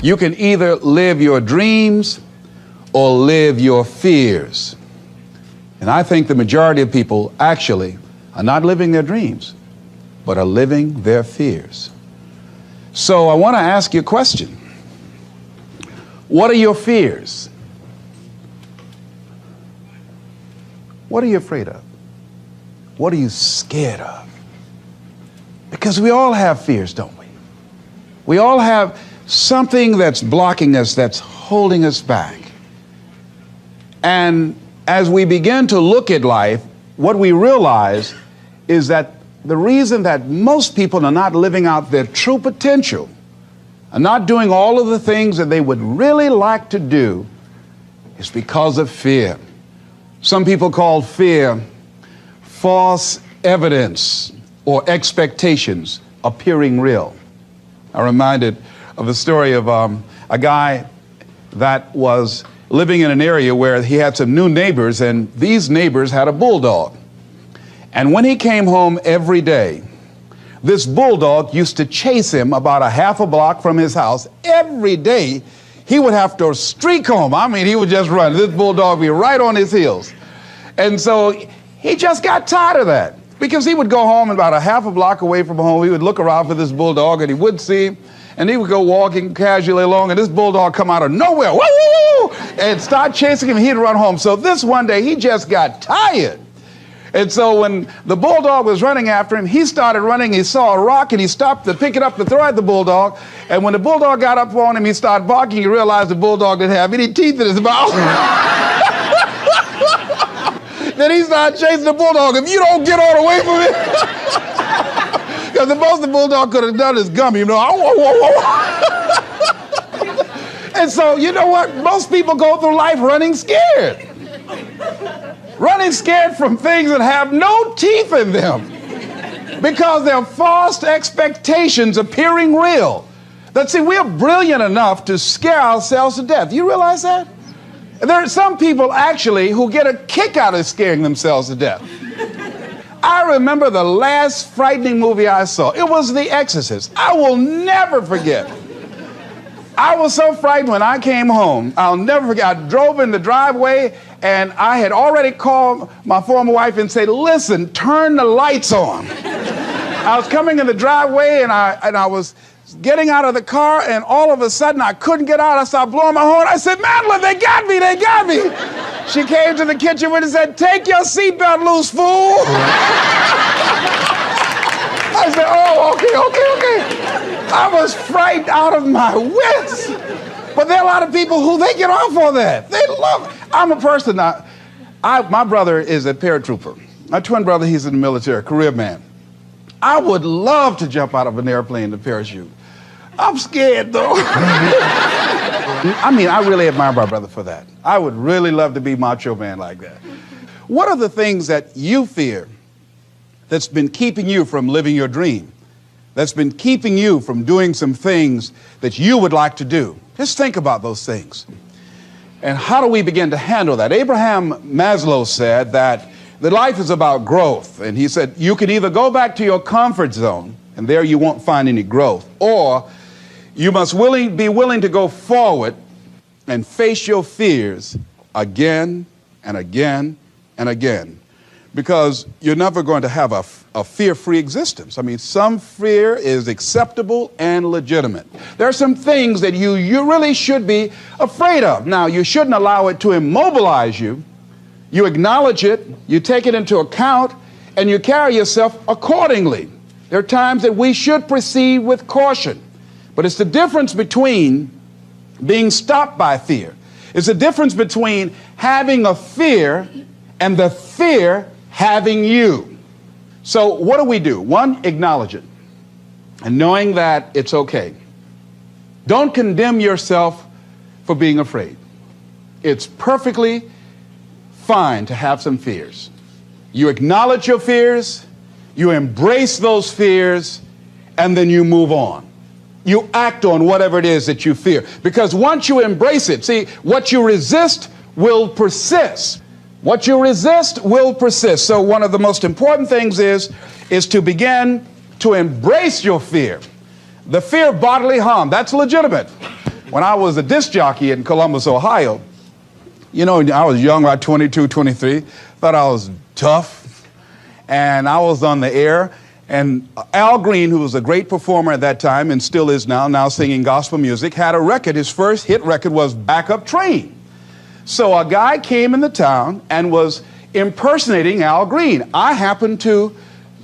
You can either live your dreams or live your fears. And I think the majority of people actually are not living their dreams, but are living their fears. So I want to ask you a question. What are your fears? What are you afraid of? What are you scared of? Because we all have fears, don't we? We all have something that's blocking us, that's holding us back. And as we begin to look at life, what we realize is that the reason that most people are not living out their true potential, are not doing all of the things that they would really like to do, is because of fear. Some people call fear false evidence or expectations appearing real. I'm reminded of the story of a guy that was living in an area where he had some new neighbors, and these neighbors had a bulldog. And when he came home every day, this bulldog used to chase him about a half a block from his house. Every day, he would have to streak home. I mean, he would just run. This bulldog would be right on his heels. And so he just got tired of that, because he would go home about a half a block away from home. He would look around for this bulldog, and he wouldn't see him. And he would go walking casually along, and this bulldog come out of nowhere, woo, woo, woo, and start chasing him. He'd run home. So this one day, he just got tired. And so when the bulldog was running after him, he started running. He saw a rock, and he stopped to pick it up to throw at the bulldog. And when the bulldog got up on him, he started barking. He realized the bulldog didn't have any teeth in his mouth. Then he started chasing the bulldog. If you don't get on away from it, because the most the bulldog could have done is gummy, you know. And so, you know what? Most people go through life running scared. Running scared from things that have no teeth in them, because they're false expectations appearing real. That, see, we're brilliant enough to scare ourselves to death. You realize that? There are some people actually who get a kick out of scaring themselves to death. I remember the last frightening movie I saw. It was The Exorcist. I will never forget. I was so frightened when I came home. I'll never forget. I drove in the driveway, and I had already called my former wife and said, listen, turn the lights on. I was coming in the driveway, and I was getting out of the car, and all of a sudden I couldn't get out. I started blowing my horn. I said, Madeline, they got me, they got me. She came to the kitchen and said, take your seatbelt loose, fool. I said, oh, okay. I was frightened out of my wits. But there are a lot of people who they get off on that. They love it. I'm a person, my brother is a paratrooper. My twin brother, he's in the military, career man. I would love to jump out of an airplane to parachute. I'm scared, though. I mean, I really admire my brother for that. I would really love to be macho man like that. What are the things that you fear that's been keeping you from living your dream? That's been keeping you from doing some things that you would like to do? Just think about those things. And how do we begin to handle that? Abraham Maslow said that life is about growth. And he said, you can either go back to your comfort zone, and there you won't find any growth, or you must be willing to go forward and face your fears again and again and again, because you're never going to have a fear-free existence. I mean, some fear is acceptable and legitimate. There are some things that you really should be afraid of. Now, you shouldn't allow it to immobilize you. You acknowledge it, you take it into account, and you carry yourself accordingly. There are times that we should proceed with caution. But it's the difference between being stopped by fear. It's the difference between having a fear and the fear having you. So what do? One, acknowledge it, and knowing that it's okay. Don't condemn yourself for being afraid. It's perfectly fine to have some fears. You acknowledge your fears, you embrace those fears, and then you move on. You act on whatever it is that you fear. Because once you embrace it, see, what you resist will persist. What you resist will persist. So one of the most important things is to begin to embrace your fear. The fear of bodily harm, that's legitimate. When I was a disc jockey in Columbus, Ohio, you know, I was young, about 22, 23, thought I was tough, and I was on the air, and Al Green, who was a great performer at that time and still is now singing gospel music, had a record. His first hit record was Back Up Train. So a guy came in the town and was impersonating Al Green. I happened to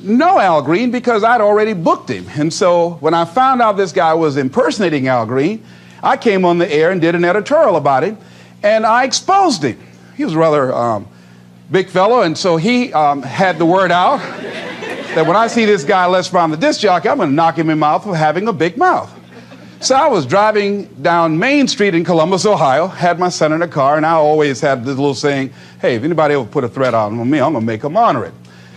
know Al Green because I'd already booked him. And so when I found out this guy was impersonating Al Green, I came on the air and did an editorial about him, and I exposed him. He was a rather big fellow, and so he had the word out that when I see this guy, Les Brown, the disc jockey, I'm going to knock him in the mouth for having a big mouth. So I was driving down Main Street in Columbus, Ohio, had my son in the car, and I always had this little saying, hey, if anybody ever put a threat on me, I'm going to make them honor it.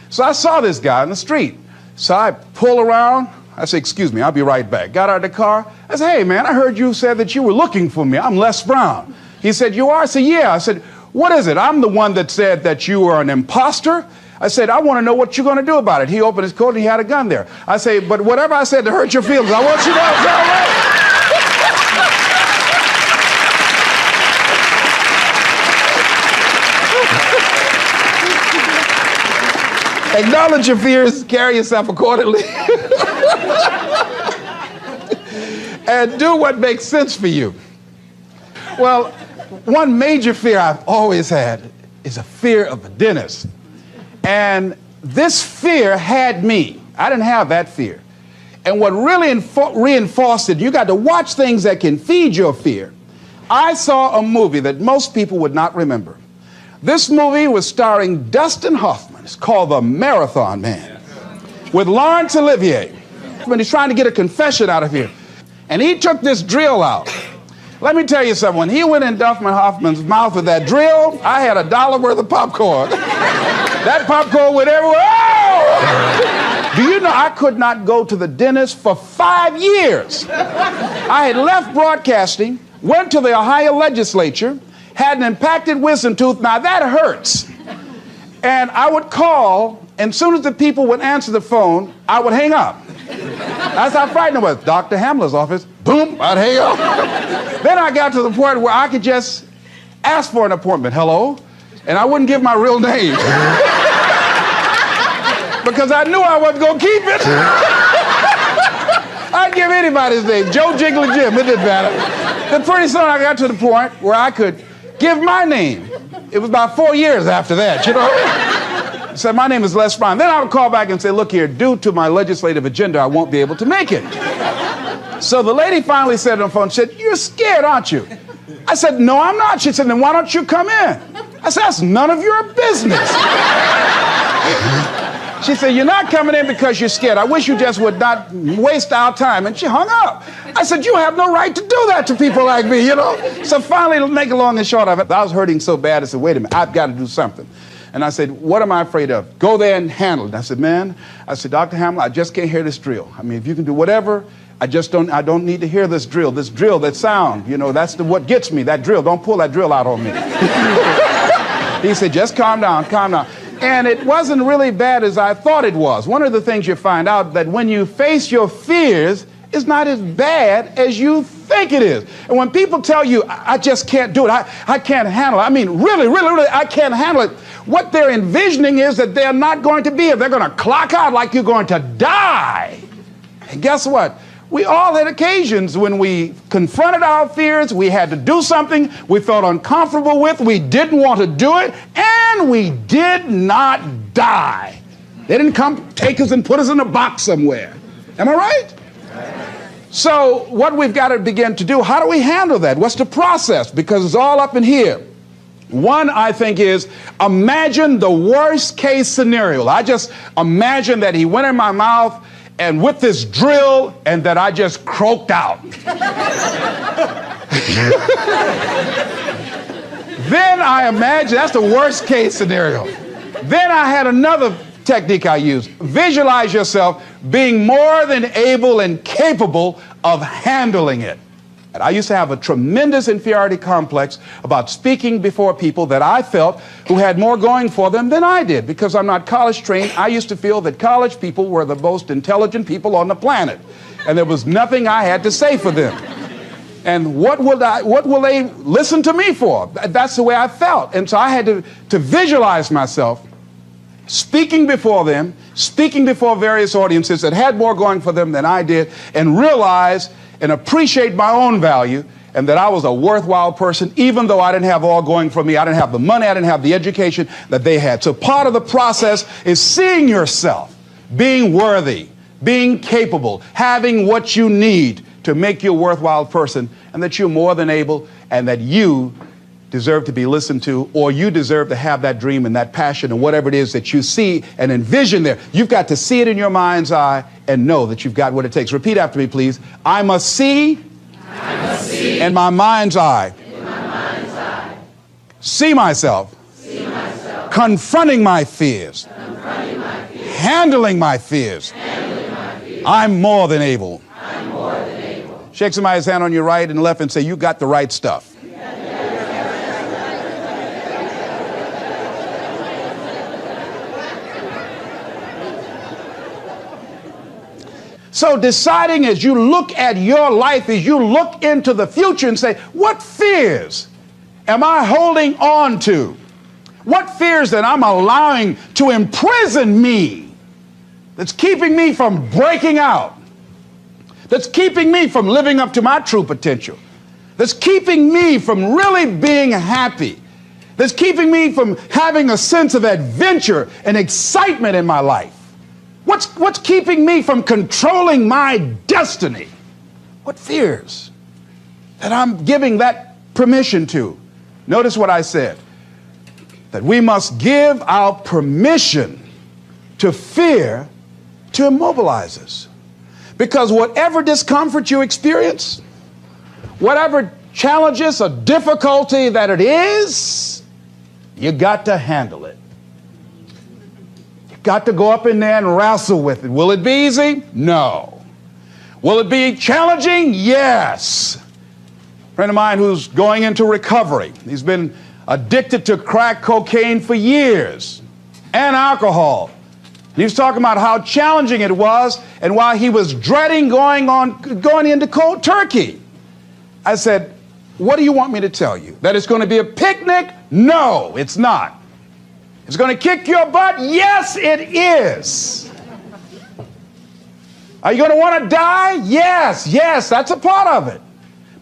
So I saw this guy in the street. So I pull around. I said, excuse me, I'll be right back. Got out of the car. I said, hey, man, I heard you said that you were looking for me. I'm Les Brown. He said, you are? I said, yeah. I said, what is it? I'm the one that said that you were an imposter. I said, I want to know what you're going to do about it. He opened his coat and he had a gun there. I say, but whatever I said to hurt your feelings, I want you to know it's all right. Acknowledge your fears, carry yourself accordingly, and do what makes sense for you. Well, one major fear I've always had is a fear of a dentist. And this fear had me. I didn't have that fear. And what really reinforced it, you got to watch things that can feed your fear. I saw a movie that most people would not remember. This movie was starring Dustin Hoffman. It's called The Marathon Man, with Laurence Olivier. When he's trying to get a confession out of here. And he took this drill out. Let me tell you something. When he went in Dustin Hoffman's mouth with that drill, I had $1 worth of popcorn. That popcorn went everywhere. Oh! Do you know I could not go to the dentist for 5 years? I had left broadcasting, went to the Ohio legislature, had an impacted wisdom tooth. Now that hurts. And I would call, and as soon as the people would answer the phone, I would hang up. That's how frightened I was. Dr. Hamler's office, boom, I'd hang up. Then I got to the point where I could just ask for an appointment. Hello? And I wouldn't give my real name. Because I knew I wasn't going to keep it. I'd give anybody's name. Joe Jiggly Jim, it didn't matter. Then pretty soon I got to the point where I could give my name. It was about 4 years after that, you know. I said, my name is Les Brown. Then I would call back and say, look here, due to my legislative agenda, I won't be able to make it. So the lady finally said on the phone, she said, you're scared, aren't you? I said, no, I'm not. She said, then why don't you come in? I said, that's none of your business. She said, you're not coming in because you're scared. I wish you just would not waste our time. And she hung up. I said, you have no right to do that to people like me, you know? So finally, to make it long and short of it, I was hurting so bad, I said, wait a minute, I've got to do something. And I said, what am I afraid of? Go there and handle it. And I said, man, Dr. Hamler, I just can't hear this drill. I mean, if you can do whatever, I don't need to hear this drill, that sound, you know, that's what gets me, that drill. Don't pull that drill out on me. He said, just calm down, calm down. And it wasn't really bad as I thought it was. One of the things you find out that when you face your fears, it's not as bad as you think it is. And when people tell you, I just can't do it, I can't handle it, I mean, really, I can't handle it, what they're envisioning is that they're not going to be here. They're going to clock out like you're going to die. And guess what? We all had occasions when we confronted our fears, we had to do something we felt uncomfortable with, we didn't want to do it, and we did not die. They didn't come take us and put us in a box somewhere. Am I right? So what we've got to begin to do, how do we handle that? What's the process? Because it's all up in here. One, I think, is imagine the worst case scenario. I just imagine that he went in my mouth and with this drill, and that I just croaked out. Then I imagine, that's the worst case scenario. Then I had another technique I used. Visualize yourself being more than able and capable of handling it. And I used to have a tremendous inferiority complex about speaking before people that I felt who had more going for them than I did. Because I'm not college trained, I used to feel that college people were the most intelligent people on the planet. And there was nothing I had to say for them. And what will they listen to me for? That's the way I felt. And so I had to visualize myself speaking before them, speaking before various audiences that had more going for them than I did, and realize and appreciate my own value and that I was a worthwhile person, even though I didn't have all going for me. I didn't have the money, I didn't have the education that they had. So part of the process is seeing yourself, being worthy, being capable, having what you need to make you a worthwhile person, and that you're more than able, and that you deserve to be listened to, or you deserve to have that dream and that passion and whatever it is that you see and envision there. You've got to see it in your mind's eye and know that you've got what it takes. Repeat after me, please. I must see in my mind's eye. See myself. Confronting my fears. Handling my fears. I'm more than able. Shake somebody's hand on your right and left and say, you got the right stuff. So deciding as you look at your life, as you look into the future and say, what fears am I holding on to? What fears that I'm allowing to imprison me, that's keeping me from breaking out, that's keeping me from living up to my true potential, that's keeping me from really being happy, that's keeping me from having a sense of adventure and excitement in my life? What's keeping me from controlling my destiny? What fears that I'm giving that permission to? Notice what I said, that we must give our permission to fear to immobilize us. Because whatever discomfort you experience, whatever challenges or difficulty that it is, you got to handle it. You got to go up in there and wrestle with it. Will it be easy? No. Will it be challenging? Yes. A friend of mine who's going into recovery, he's been addicted to crack cocaine for years and alcohol. He was talking about how challenging it was and why he was dreading going into cold turkey. I said, what do you want me to tell you? That it's going to be a picnic? No, it's not. It's going to kick your butt? Yes, it is. Are you going to want to die? Yes, that's a part of it.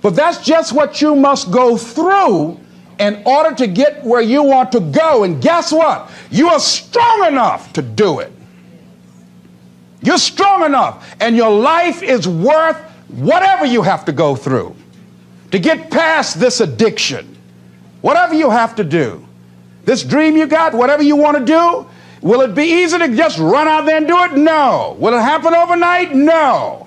But that's just what you must go through in order to get where you want to go. And guess what? You are strong enough to do it. You're strong enough, and your life is worth whatever you have to go through to get past this addiction. Whatever you have to do. This dream you got, whatever you want to do, will it be easy to just run out there and do it? No. Will it happen overnight? No.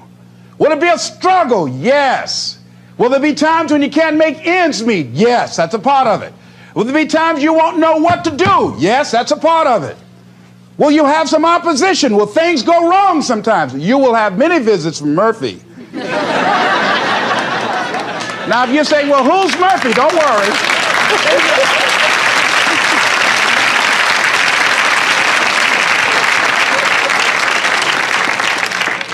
Will it be a struggle? Yes. Will there be times when you can't make ends meet? Yes, that's a part of it. Will there be times you won't know what to do? Yes, that's a part of it. Will you have some opposition? Will things go wrong sometimes? You will have many visits from Murphy. Now, if you're saying, well, who's Murphy? Don't worry.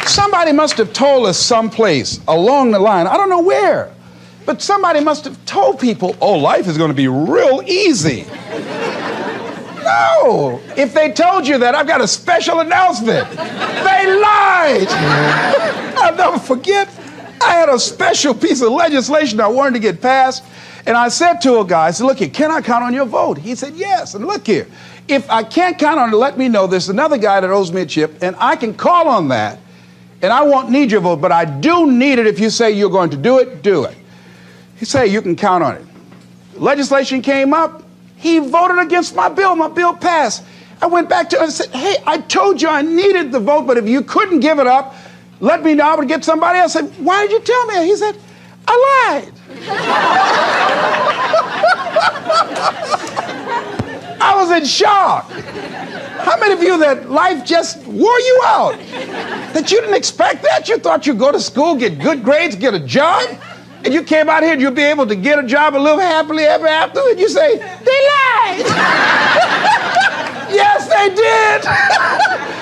Somebody must have told us someplace along the line, I don't know where, but somebody must have told people, oh, life is going to be real easy. No. If they told you that, I've got a special announcement. They lied. I'll never forget. I had a special piece of legislation I wanted to get passed, and I said to a guy, I said, look here, can I count on your vote? He said, yes. And look here, if I can't count on it, let me know. There's another guy that owes me a chip, and I can call on that, and I won't need your vote, but I do need it. If you say you're going to do it, do it. He said, you can count on it. Legislation came up. He voted against my bill. My bill passed. I went back to him and said, hey, I told you I needed the vote, but if you couldn't give it up, let me know. I would get somebody else. I said, why did you tell me? He said, I lied. I was in shock. How many of you that life just wore you out? That you didn't expect that? You thought you'd go to school, get good grades, get a job? And you came out here and you'll be able to get a job and live happily ever after? And you say, they lied. Yes, they did.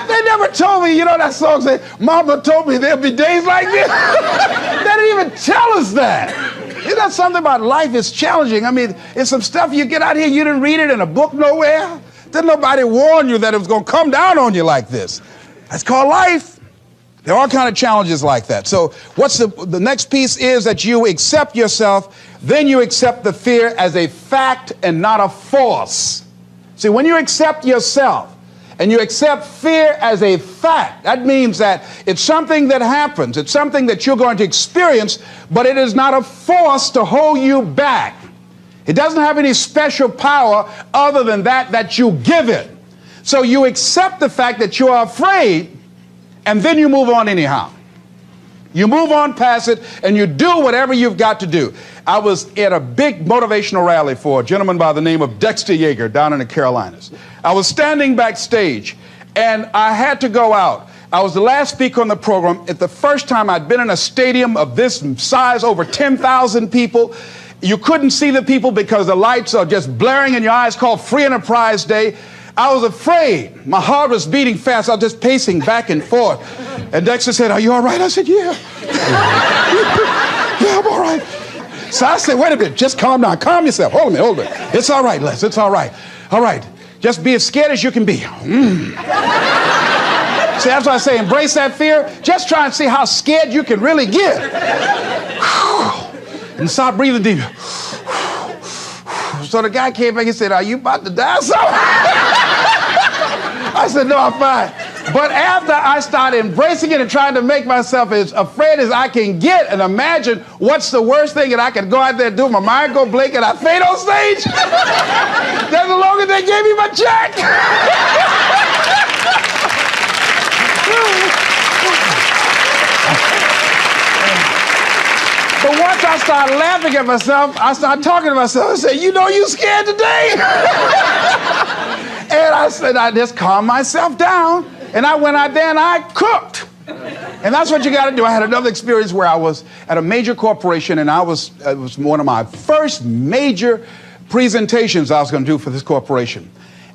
They never told me, you know that song say, Mama told me there'll be days like this? They didn't even tell us that. Isn't that something about life is challenging? I mean, it's some stuff you get out here, you didn't read it in a book nowhere. Didn't nobody warn you that it was going to come down on you like this? That's called life. There are all kind of challenges like that. So what's the next piece is that you accept yourself, then you accept the fear as a fact and not a force. See, when you accept yourself and you accept fear as a fact, that means that it's something that happens. It's something that you're going to experience, but it is not a force to hold you back. It doesn't have any special power other than that you give it. So you accept the fact that you are afraid, and then you move on anyhow. You move on past it, and you do whatever you've got to do. I was at a big motivational rally for a gentleman by the name of Dexter Yeager down in the Carolinas. I was standing backstage, and I had to go out. I was the last speaker on the program. It's the first time I'd been in a stadium of this size, over 10,000 people. You couldn't see the people because the lights are just blaring in your eyes, called Free Enterprise Day. I was afraid. My heart was beating fast. I was just pacing back and forth. And Dexter said, "Are you all right?" I said, "Yeah." "Yeah, I'm all right." So I said, "Wait a minute, just calm down. Calm yourself. Hold a minute. It's all right, Les. It's all right. All right. Just be as scared as you can be." See, that's why I say embrace that fear. Just try and see how scared you can really get. And start breathing deep. So the guy came back, he said, "Are you about to die, son?" I said, "No, I'm fine." But after I started embracing it and trying to make myself as afraid as I can get and imagine what's the worst thing that I can go out there and do, my mind go blank and I faint on stage, that's the longest they gave me my check. But once I started laughing at myself, I started talking to myself. I said, "You know you scared today?" And I said, I just calmed myself down. And I went out there and I cooked. And that's what you got to do. I had another experience where I was at a major corporation, and it was one of my first major presentations I was going to do for this corporation.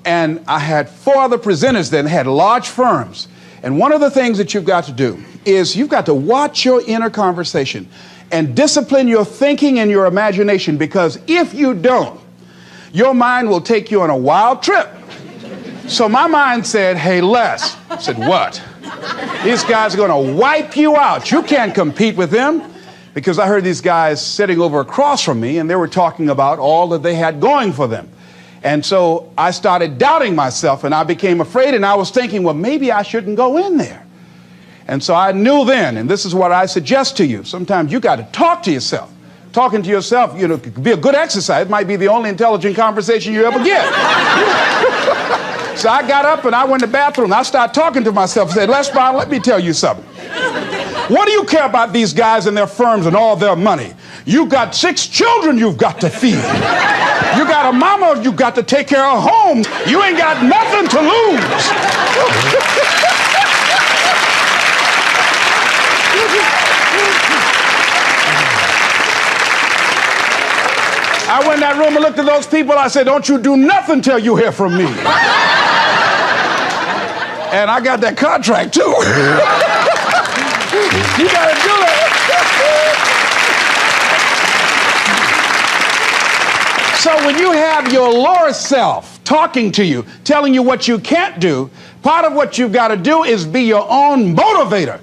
And I had 4 other presenters that had large firms. And one of the things that you've got to do is you've got to watch your inner conversation and discipline your thinking and your imagination, because if you don't, your mind will take you on a wild trip. So my mind said, "Hey, Les." I said, "What?" "These guys are going to wipe you out. You can't compete with them." Because I heard these guys sitting over across from me, and they were talking about all that they had going for them. And so I started doubting myself, and I became afraid, and I was thinking, well, maybe I shouldn't go in there. And so I knew then, and this is what I suggest to you, sometimes you got to talk to yourself. Talking to yourself, could be a good exercise. It might be the only intelligent conversation you ever get. So I got up and I went to the bathroom. I started talking to myself and said, "Les Brown, let me tell you something. What do you care about these guys and their firms and all their money? You got 6 children you've got to feed. You got a mama you've got to take care of home. You ain't got nothing to lose." I went in that room and looked at those people. I said, "Don't you do nothing till you hear from me." And I got that contract too. You gotta do that. So when you have your lower self talking to you, telling you what you can't do, part of what you've got to do is be your own motivator.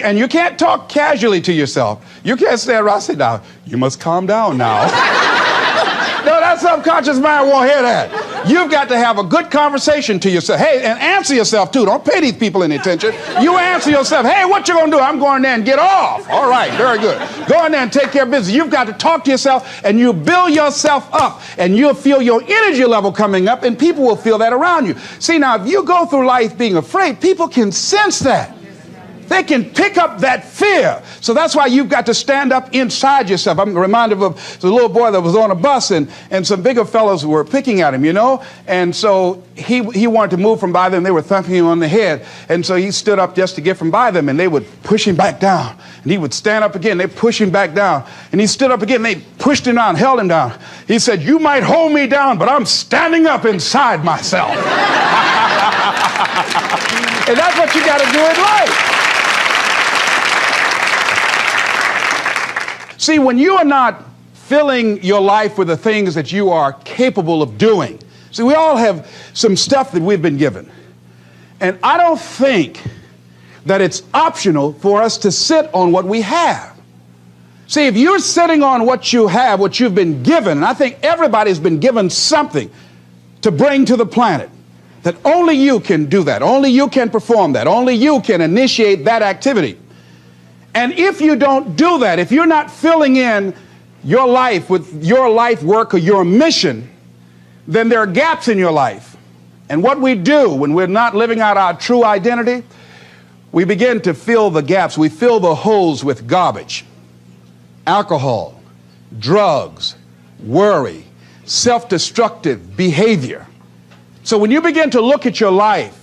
And you can't talk casually to yourself. You can't stand around and say, "Now, you must calm down now." No, that subconscious mind won't hear that. You've got to have a good conversation to yourself. Hey, and answer yourself too. Don't pay these people any attention. You answer yourself. "Hey, what you gonna do?" "I'm going there and get off." "All right, very good. Go in there and take care of business." You've got to talk to yourself, and you build yourself up, and you'll feel your energy level coming up, and people will feel that around you. See, now, if you go through life being afraid, people can sense that. They can pick up that fear. So that's why you've got to stand up inside yourself. I'm reminded of the little boy that was on a bus, and some bigger fellows were picking at him, And so he wanted to move from by them. They were thumping him on the head. And so he stood up just to get from by them, and they would push him back down. And he would stand up again. They push him back down. And he stood up again. They pushed him down, held him down. He said, "You might hold me down, but I'm standing up inside myself." And that's what you got to do in life. See, when you are not filling your life with the things that you are capable of doing. See, we all have some stuff that we've been given. And I don't think that it's optional for us to sit on what we have. See, if you're sitting on what you have, what you've been given, and I think everybody's been given something to bring to the planet, that only you can do that, only you can perform that, only you can initiate that activity. And if you don't do that, if you're not filling in your life with your life work or your mission, then there are gaps in your life. And what we do when we're not living out our true identity, we begin to fill the gaps. We fill the holes with garbage, alcohol, drugs, worry, self-destructive behavior. So when you begin to look at your life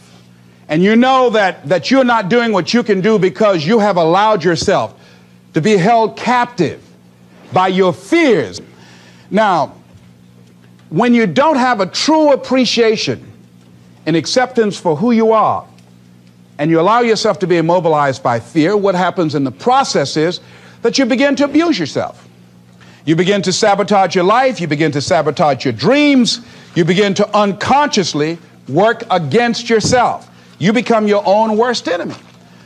and you know that you're not doing what you can do because you have allowed yourself to be held captive by your fears. Now, when you don't have a true appreciation and acceptance for who you are, and you allow yourself to be immobilized by fear, what happens in the process is that you begin to abuse yourself. You begin to sabotage your life, you begin to sabotage your dreams, you begin to unconsciously work against yourself. You become your own worst enemy.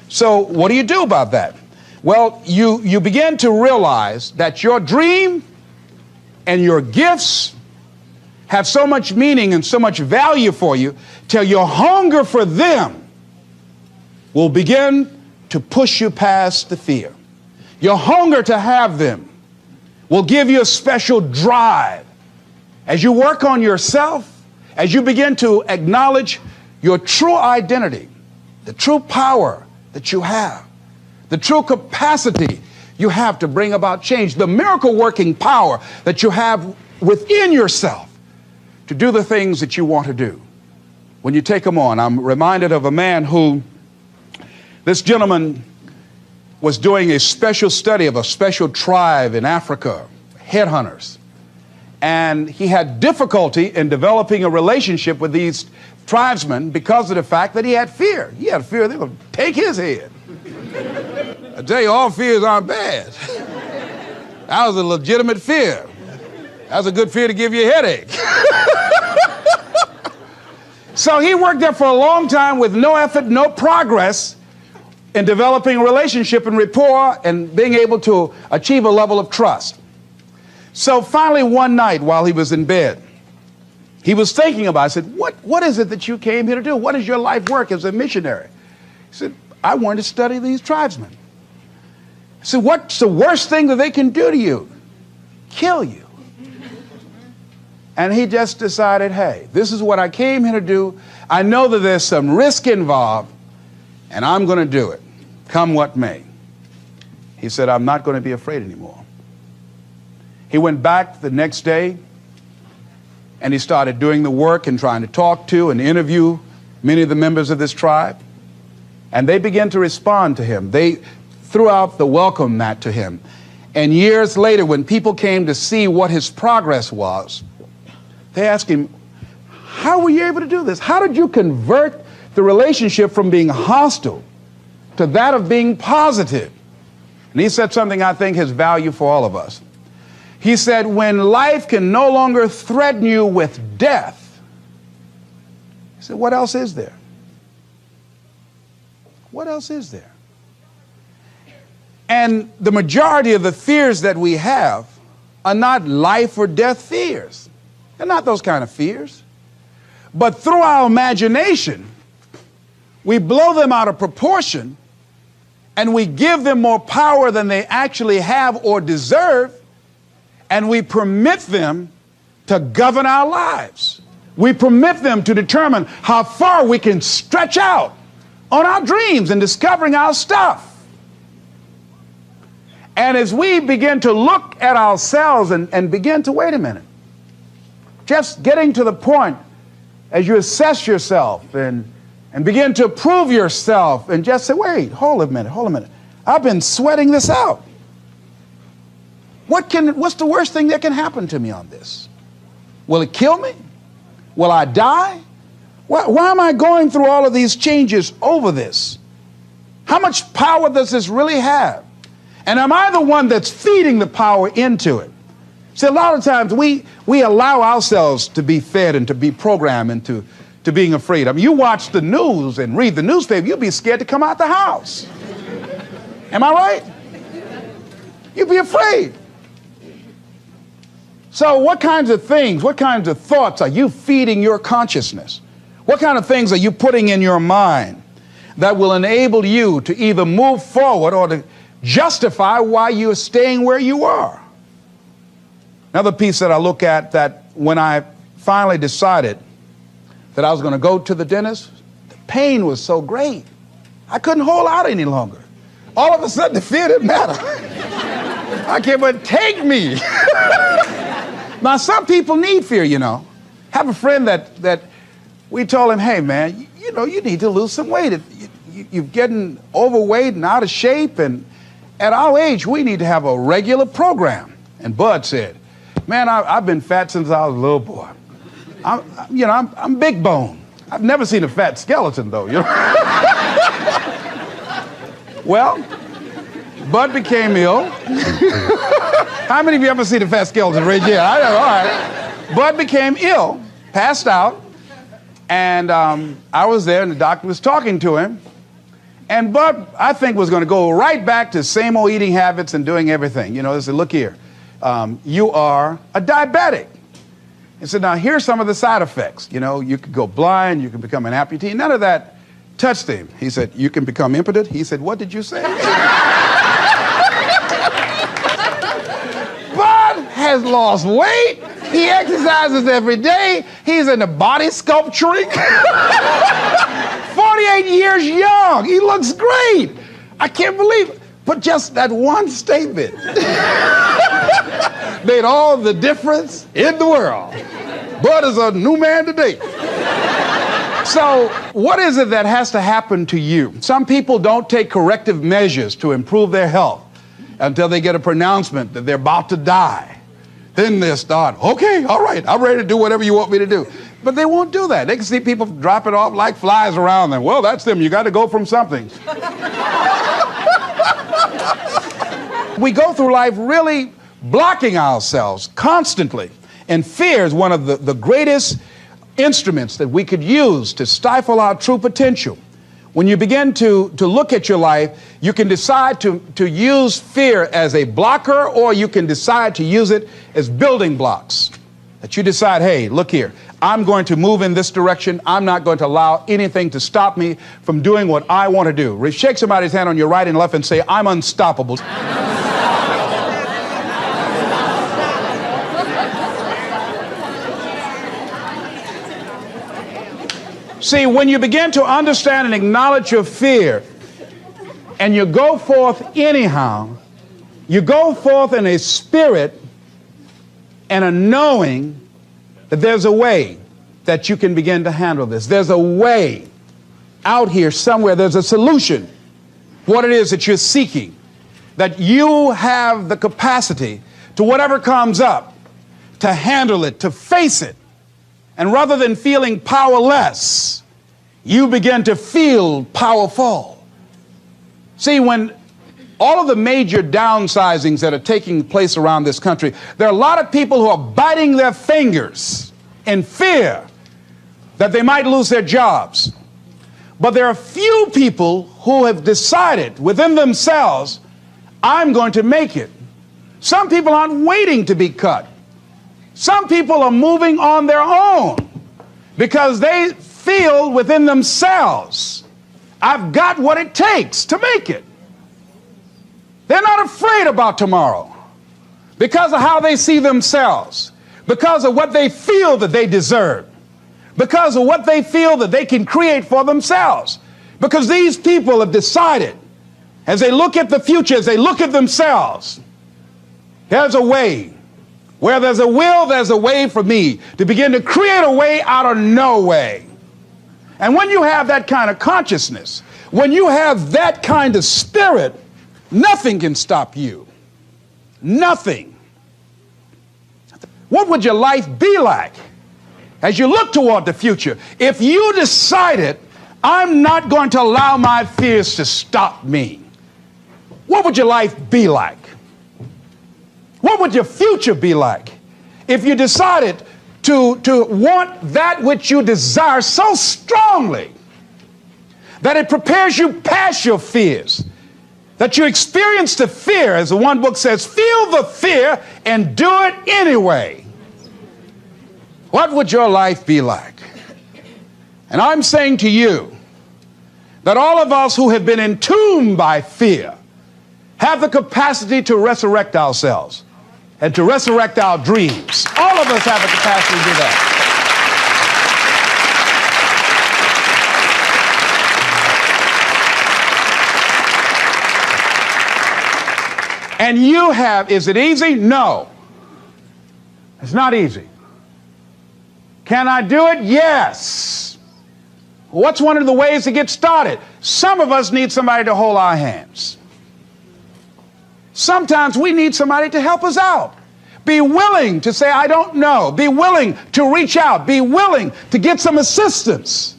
So what do you do about that? Well, you begin to realize that your dream and your gifts have so much meaning and so much value for you till your hunger for them will begin to push you past the fear. Your hunger to have them will give you a special drive. As you work on yourself, as you begin to acknowledge your true identity, the true power that you have, the true capacity you have to bring about change, the miracle working power that you have within yourself to do the things that you want to do. When you take them on, I'm reminded of a man who, this gentleman was doing a special study of a special tribe in Africa, headhunters. And he had difficulty in developing a relationship with these tribesmen because of the fact that he had fear. He had fear they were going to take his head. I tell you, all fears aren't bad. That was a legitimate fear. That was a good fear to give you a headache. So he worked there for a long time with no effort, no progress in developing a relationship and rapport and being able to achieve a level of trust. So finally one night while he was in bed, he was thinking about it. I said, what is it that you came here to do? What is your life work as a missionary? He said, I wanted to study these tribesmen. I said, what's the worst thing that they can do to you? Kill you. And he just decided, hey, this is what I came here to do. I know that there's some risk involved, and I'm going to do it, come what may. He said, I'm not going to be afraid anymore. He went back the next day, and he started doing the work and trying to talk to and interview many of the members of this tribe. And they began to respond to him. They threw out the welcome mat to him. And years later, when people came to see what his progress was, they asked him, how were you able to do this? How did you convert the relationship from being hostile to that of being positive? And he said something I think has value for all of us. He said, when life can no longer threaten you with death, he said, what else is there? What else is there? And the majority of the fears that we have are not life or death fears. They're not those kind of fears. But through our imagination, we blow them out of proportion and we give them more power than they actually have or deserve, and we permit them to govern our lives. We permit them to determine how far we can stretch out on our dreams and discovering our stuff. And as we begin to look at ourselves and begin to, wait a minute, just getting to the point as you assess yourself and begin to prove yourself and just say, wait, hold a minute. I've been sweating this out. What's the worst thing that can happen to me on this? Will it kill me? Will I die? Why am I going through all of these changes over this? How much power does this really have? And am I the one that's feeding the power into it? See, a lot of times we allow ourselves to be fed and to be programmed into being afraid. I mean, you watch the news and read the newspaper, you'll be scared to come out the house. Am I right? You'll be afraid. So what kinds of things, what kinds of thoughts are you feeding your consciousness? What kind of things are you putting in your mind that will enable you to either move forward or to justify why you're staying where you are? Another piece that I look at, that when I finally decided that I was going to go to the dentist, the pain was so great. I couldn't hold out any longer. All of a sudden, the fear didn't matter. I can't but take me. Now, some people need fear, you know. I have a friend that we told him, hey, man, you know, you need to lose some weight. You're getting overweight and out of shape, and at our age, we need to have a regular program. And Bud said, man, I've been fat since I was a little boy. I'm big bone. I've never seen a fat skeleton, though, you know. Well, Bud became ill. How many of you ever seen a fat skeleton? Raise your hand. I know, all right. Bud became ill, passed out, and I was there, and the doctor was talking to him. And Bud, I think, was going to go right back to same old eating habits and doing everything. You know, they said, look here, you are a diabetic. He said, now, here's some of the side effects. You know, you could go blind, you can become an amputee. None of that touched him. He said, you can become impotent. He said, what did you say? Bud has lost weight. He exercises every day. He's into body sculpturing. 48 years young. He looks great. I can't believe it. But just that one statement made all the difference in the world. Bud is a new man today. So what is it that has to happen to you? Some people don't take corrective measures to improve their health until they get a pronouncement that they're about to die. Then they'll start, okay, all right, I'm ready to do whatever you want me to do. But they won't do that. They can see people dropping off like flies around them. Well, that's them. You got to go from something. We go through life really blocking ourselves constantly. And fear is one of the greatest instruments that we could use to stifle our true potential. When you begin to look at your life, you can decide to use fear as a blocker, or you can decide to use it as building blocks. That you decide, hey, look here, I'm going to move in this direction. I'm not going to allow anything to stop me from doing what I want to do. Shake somebody's hand on your right and left and say, I'm unstoppable. See, when you begin to understand and acknowledge your fear, and you go forth anyhow, you go forth in a spirit and a knowing that there's a way that you can begin to handle this. There's a way out here somewhere. There's a solution. What it is that you're seeking, that you have the capacity to whatever comes up, to handle it, to face it. And rather than feeling powerless, you begin to feel powerful. See, when all of the major downsizings that are taking place around this country, there are a lot of people who are biting their fingers in fear that they might lose their jobs. But there are few people who have decided within themselves, I'm going to make it. Some people aren't waiting to be cut. Some people are moving on their own because they feel within themselves, I've got what it takes to make it. They're not afraid about tomorrow because of how they see themselves, because of what they feel that they deserve, because of what they feel that they can create for themselves. Because these people have decided, as they look at the future, as they look at themselves, there's a way. Where there's a will, there's a way for me to begin to create a way out of no way. And when you have that kind of consciousness, when you have that kind of spirit, nothing can stop you. Nothing. What would your life be like as you look toward the future if you decided, I'm not going to allow my fears to stop me? What would your life be like? What would your future be like if you decided to want that which you desire so strongly that it prepares you past your fears, that you experience the fear, as the one book says, feel the fear and do it anyway? What would your life be like? And I'm saying to you that all of us who have been entombed by fear have the capacity to resurrect ourselves and to resurrect our dreams. All of us have the capacity to do that. And you have, is it easy? No. It's not easy. Can I do it? Yes. What's one of the ways to get started? Some of us need somebody to hold our hands. Sometimes we need somebody to help us out. Be willing to say, I don't know. Be willing to reach out. Be willing to get some assistance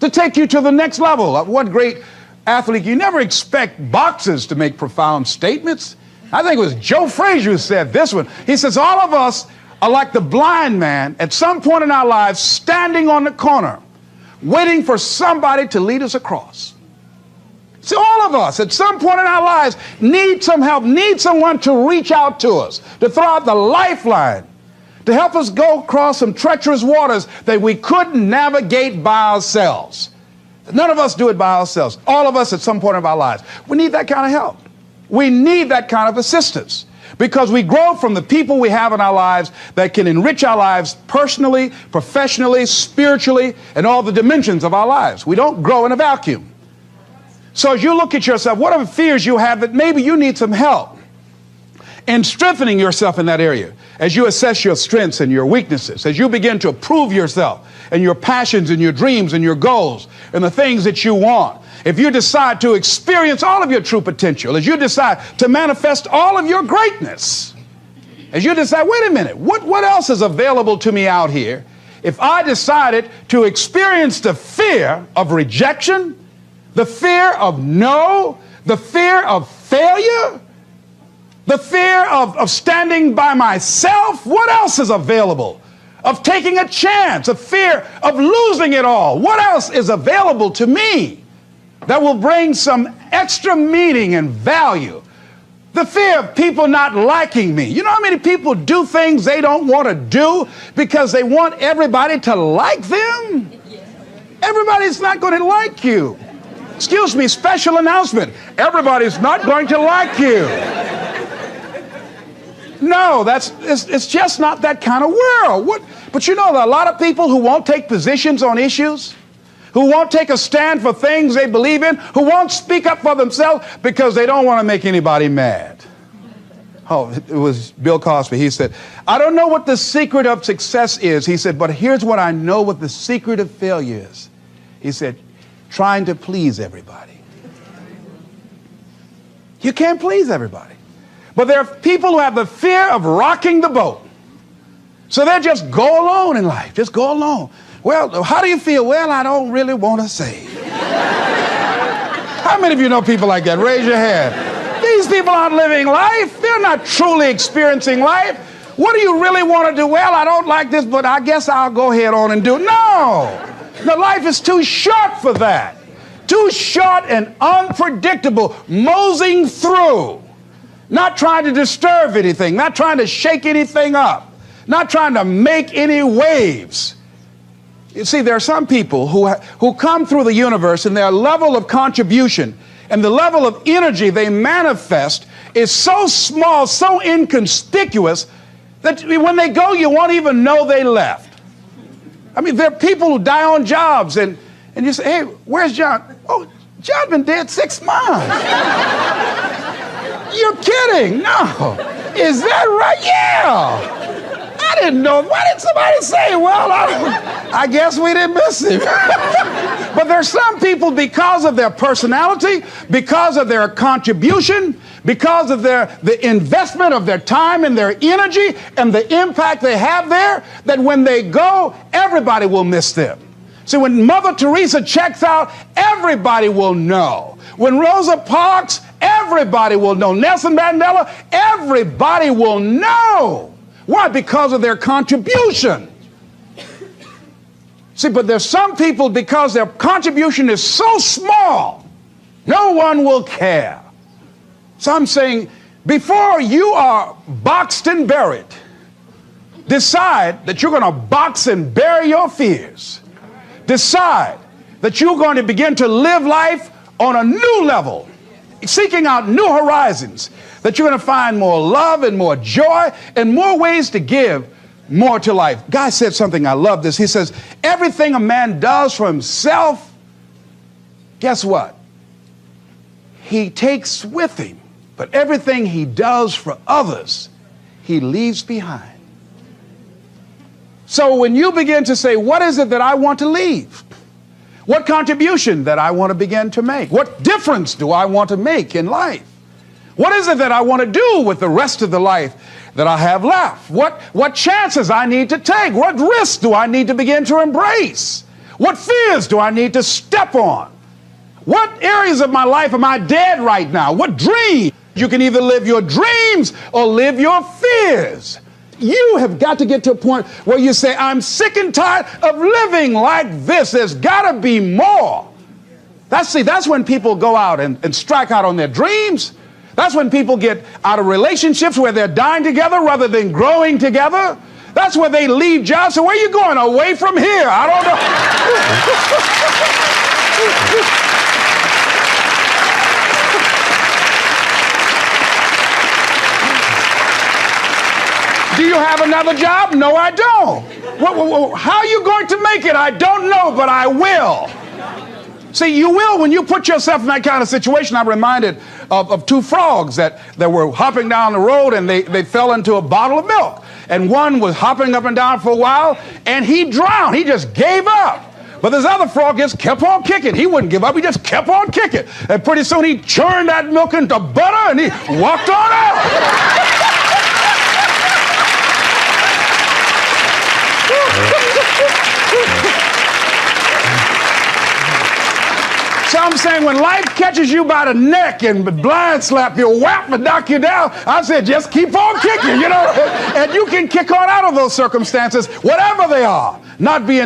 to take you to the next level. One great athlete, you never expect boxers to make profound statements. I think it was Joe Frazier who said this one. He says, all of us are like the blind man at some point in our lives standing on the corner, waiting for somebody to lead us across. See, all of us at some point in our lives need some help, need someone to reach out to us, to throw out the lifeline, to help us go across some treacherous waters that we couldn't navigate by ourselves. None of us do it by ourselves. All of us at some point of our lives. We need that kind of help. We need that kind of assistance because we grow from the people we have in our lives that can enrich our lives personally, professionally, spiritually, and all the dimensions of our lives. We don't grow in a vacuum. So as you look at yourself, what are the fears you have that maybe you need some help in strengthening yourself in that area? As you assess your strengths and your weaknesses, as you begin to approve yourself and your passions and your dreams and your goals and the things that you want, if you decide to experience all of your true potential, as you decide to manifest all of your greatness, as you decide, wait a minute, what else is available to me out here if I decided to experience the fear of rejection, the fear of no, the fear of failure, the fear of standing by myself? What else is available? Of taking a chance, a fear of losing it all. What else is available to me that will bring some extra meaning and value? The fear of people not liking me. You know how many people do things they don't want to do because they want everybody to like them? Everybody's not going to like you. Excuse me, special announcement. Everybody's not going to like you. No, it's just not that kind of world. But you know, there are a lot of people who won't take positions on issues, who won't take a stand for things they believe in, who won't speak up for themselves because they don't want to make anybody mad. Oh, it was Bill Cosby. He said, I don't know what the secret of success is. He said, but here's what I know what the secret of failure is. He said, trying to please everybody. You can't please everybody. But there are people who have the fear of rocking the boat. So they just go alone in life. Just go alone. Well, how do you feel? Well, I don't really want to say. How many of you know people like that? Raise your hand. These people aren't living life. They're not truly experiencing life. What do you really want to do? Well, I don't like this, but I guess I'll go ahead on and do it. No. The life is too short for that. Too short and unpredictable, moseying through. Not trying to disturb anything, not trying to shake anything up, not trying to make any waves. You see, there are some people who come through the universe and their level of contribution and the level of energy they manifest is so small, so inconspicuous that when they go, you won't even know they left. I mean, there are people who die on jobs and you say, hey, where's John? Oh, John's been dead 6 months. You're kidding. No. Is that right? Yeah. I didn't know. Why didn't somebody say, well, I guess we didn't miss him. But there's some people, because of their personality, because of their contribution, because of the investment of their time and their energy and the impact they have there, that when they go, everybody will miss them. So when Mother Teresa checks out, everybody will know. When Rosa Parks, Everybody will know. Nelson Mandela, everybody will know. Why? Because of their contribution. See, but there's some people, because their contribution is so small, no one will care. So I'm saying, before you are boxed and buried, decide that you're going to box and bury your fears. Decide that you're going to begin to live life on a new level, seeking out new horizons, that you're going to find more love and more joy and more ways to give more to life. Guy said something, I love this. He says, everything a man does for himself, guess what? He takes with him. But everything he does for others, he leaves behind. So when you begin to say, what is it that I want to leave? What contribution that I want to begin to make? What difference do I want to make in life? What is it that I want to do with the rest of the life that I have left? What chances I need to take? What risks do I need to begin to embrace? What fears do I need to step on? What areas of my life am I dead right now? What dreams? You can either live your dreams or live your fears. You have got to get to a point where you say, I'm sick and tired of living like this. There's got to be more. That's when people go out and strike out on their dreams. That's when people get out of relationships where they're dying together rather than growing together. That's where they leave jobs. So where are you going? Away from here? I don't know. Do you have another job? No, I don't. How are you going to make it? I don't know, but I will. See, you will when you put yourself in that kind of situation. I'm reminded of two frogs that were hopping down the road, and they fell into a bottle of milk. And one was hopping up and down for a while, and he drowned. He just gave up. But this other frog just kept on kicking. He wouldn't give up. He just kept on kicking. And pretty soon he churned that milk into butter, and he walked on out. So I'm saying, when life catches you by the neck and blind slap you, whap and knock you down, I said, just keep on kicking, and you can kick on out of those circumstances, whatever they are, not being